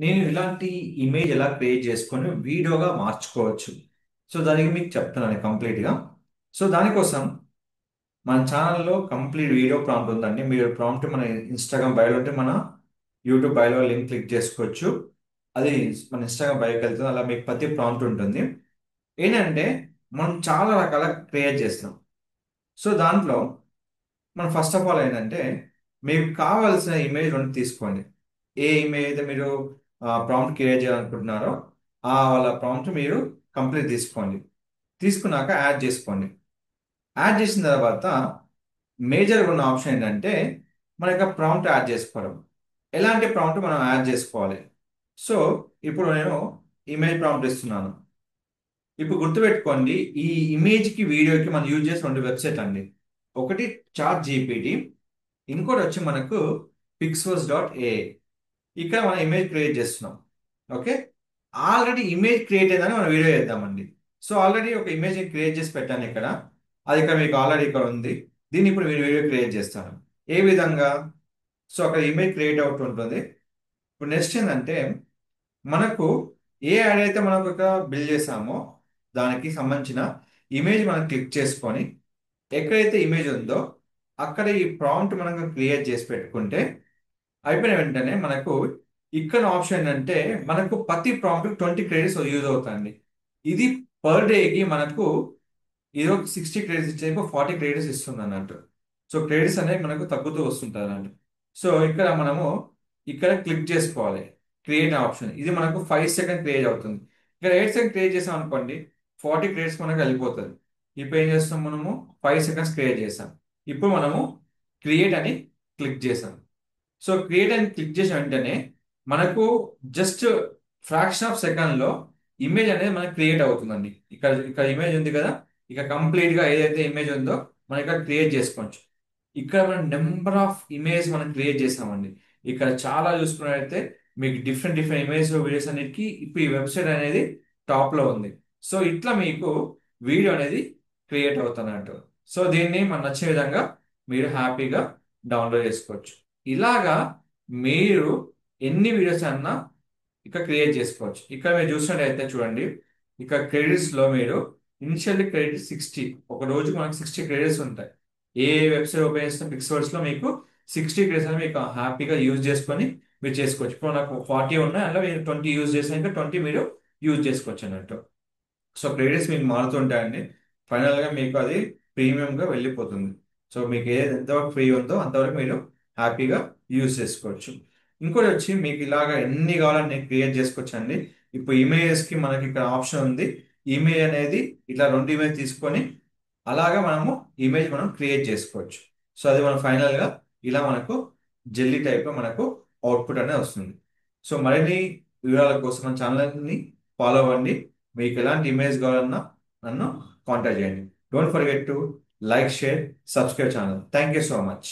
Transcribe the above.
నేను ఇలాంటి ఇమేజ్ ఎలా క్రియేట్ చేసుకొని వీడియోగా మార్చుకోవచ్చు. సో దానికి మీకు చెప్తున్నాను కంప్లీట్గా. సో దానికోసం మన ఛానల్లో కంప్లీట్ వీడియో ప్రాంప్ట్ ఉందండి. మీరు ప్రాంప్ట్ మన ఇన్స్టాగ్రామ్ బయోలో ఉంటే మన యూట్యూబ్ బయోలో లింక్ క్లిక్ చేసుకోవచ్చు. అది మన ఇన్స్టాగ్రామ్ బయోకి వెళ్తుంది. అలా మీకు ప్రతి ప్రాంప్ట్ ఉంటుంది. ఏంటంటే మనం చాలా రకాల క్రియేట్ చేస్తాం. సో దాంట్లో మనం ఫస్ట్ ఆఫ్ ఆల్ ఏంటంటే మీకు కావాల్సిన ఇమేజ్ రెండు తీసుకోండి. ఏ ఇమేజ్ అయితే మీరు ప్రాంప్ట్ క్రియేట్ చేయాలనుకుంటున్నారో ఆ వాళ్ళ ప్రాంప్ట్ మీరు కంప్లీట్ తీసుకోండి. తీసుకున్నాక యాడ్ చేసుకోండి. యాడ్ చేసిన తర్వాత మేజర్ ఉన్న ఆప్షన్ ఏంటంటే మన యొక్క ప్రాంప్ట్ యాడ్ చేసుకోవడం. ఎలాంటి ప్రాంప్ట్ మనం యాడ్ చేసుకోవాలి. సో ఇప్పుడు నేను ఇమేజ్ ప్రాంప్ట్ ఇస్తున్నాను. ఇప్పుడు గుర్తుపెట్టుకోండి, ఈ ఇమేజ్కి వీడియోకి మనం యూజ్ చేసే రెండు వెబ్సైట్ అండి. ఒకటి చాట్ జీపీటీ, ఇంకోటి వచ్చి మనకు pixels.ai. ఇక్కడ మనం ఇమేజ్ క్రియేట్ చేస్తున్నాం. ఓకే, ఆల్రెడీ ఇమేజ్ క్రియేట్ అయిందని మనం వీడియో చేద్దామండి. సో ఆల్రెడీ ఒక ఇమేజ్ క్రియేట్ చేసి పెట్టాను ఇక్కడ. అది ఇక్కడ మీకు ఆల్రెడీ ఇక్కడ ఉంది. దీన్ని ఇప్పుడు మీరు వీడియో క్రియేట్ చేస్తాను. ఏ విధంగా? సో అక్కడ ఇమేజ్ క్రియేట్ అవుతూ ఉంటుంది. ఇప్పుడు నెక్స్ట్ ఏంటంటే మనకు ఏ యాడ్ అయితే మనం ఒక బిల్డ్ చేసామో దానికి సంబంధించిన ఇమేజ్ మనం క్లిక్ చేసుకొని ఎక్కడైతే ఇమేజ్ ఉందో అక్కడ ఈ ప్రాంప్ట్ మనం క్రియేట్ చేసి పెట్టుకుంటే అయిపోయిన వెంటనే మనకు ఇక్కడ ఆప్షన్ ఏంటంటే మనకు ప్రతి ప్రాంప్ట్ 20 క్రెడిట్స్ యూజ్ అవుతుంది. ఇది పర్ డేకి మనకు ఇది ఒక 60 క్రెడిట్స్ ఇచ్చే 40 క్రెడిట్స్ ఇస్తుంది అన్నట్టు. సో క్రెడిట్స్ అనేవి మనకు తగ్గుతూ వస్తుంటారు అన్నట్టు. సో ఇక్కడ మనము ఇక్కడ క్లిక్ చేసుకోవాలి క్రియేట్ ఆప్షన్. ఇది మనకు 5 సెకండ్ క్రియేట్ అవుతుంది. ఇక్కడ 8 సెకండ్ క్రియేట్ చేసాం అనుకోండి, 40 క్రెడిట్స్ మనకు వెళ్ళిపోతుంది. ఇప్పుడు ఏం చేస్తాం, మనము 5 సెకండ్స్ క్రియేట్ చేసాం. ఇప్పుడు మనము క్రియేట్ అని క్లిక్ చేసాం. సో క్రియేట్ అని క్లిక్ చేసిన వెంటనే మనకు జస్ట్ ఫ్రాక్షన్ ఆఫ్ సెకండ్ లో ఇమేజ్ అనేది మనకు క్రియేట్ అవుతుందండి. ఇక్కడ ఇక్కడ ఇమేజ్ ఉంది కదా, ఇక కంప్లీట్ గా ఏదైతే ఇమేజ్ ఉందో మనం ఇక్కడ క్రియేట్ చేసుకోవచ్చు. ఇక్కడ మనం నెంబర్ ఆఫ్ ఇమేజ్ మనం క్రియేట్ చేసామండి. ఇక్కడ చాలా చూసుకున్నట్లయితే మీకు డిఫరెంట్ డిఫరెంట్ ఇమేజ్ వీడియోస్ అన్నిటికీ ఇప్పుడు ఈ వెబ్సైట్ అనేది టాప్ లో ఉంది. సో ఇట్లా మీకు వీడియో అనేది క్రియేట్ అవుతున్నట్టు. సో దీన్ని మన నచ్చే విధంగా మీరు హ్యాపీగా డౌన్లోడ్ చేసుకోవచ్చు. ఇలాగా మీరు ఎన్ని వీడియోస్ అన్నా ఇక్కడ క్రియేట్ చేసుకోవచ్చు. ఇక్కడ మీరు చూసినట్టయితే చూడండి, ఇక్కడ క్రెడిట్స్ లో మీరు ఇనిషియల్లీ క్రెడిట్ 60, ఒక రోజుకి మనకు 60 క్రెడిట్స్ ఉంటాయి. ఏ వెబ్సైట్ ఓపెన్ చేసిన పిక్సెల్స్ లో మీకు 60 క్రెడిట్స్ అని మీకు హ్యాపీగా యూజ్ చేసుకొని మీరు చేసుకోవచ్చు. ఇప్పుడు నాకు 40 ఉన్నాయి, అందులో మీరు 20 యూజ్ చేసినాక 20 మీరు యూజ్ చేసుకోవచ్చు అన్నట్టు. సో క్రెడిట్స్ మీకు మారుతుంటాయండి. ఫైనల్ గా మీకు అది ప్రీమియం గా వెళ్ళిపోతుంది. సో మీకు ఏది ఎంతవరకు ఫ్రీ ఉందో అంతవరకు మీరు హ్యాపీగా యూజ్ చేసుకోవచ్చు. ఇంకోటి వచ్చి మీకు ఇలాగా ఎన్ని కావాలని క్రియేట్ చేసుకోవచ్చు అండి. ఇప్పుడు ఇమేజెస్ కి మనకి ఇక్కడ ఆప్షన్ ఉంది. ఇమేజ్ అనేది ఇట్లా రెండు ఇమేజ్ తీసుకొని అలాగా మనము ఇమేజ్ మనం క్రియేట్ చేసుకోవచ్చు. సో అది మనం ఫైనల్ గా ఇలా మనకు జెల్లీ టైప్ లో మనకు అవుట్పుట్ అనేది వస్తుంది. సో మరిన్ని వివరాల కోసం మన ఛానల్ని ఫాలో అవ్వండి. మీకు ఎలాంటి ఇమేజ్ కావాలన్నా నన్ను కాంటాక్ట్ చేయండి. Don't forget to like, share, subscribe channel. Thank you so much.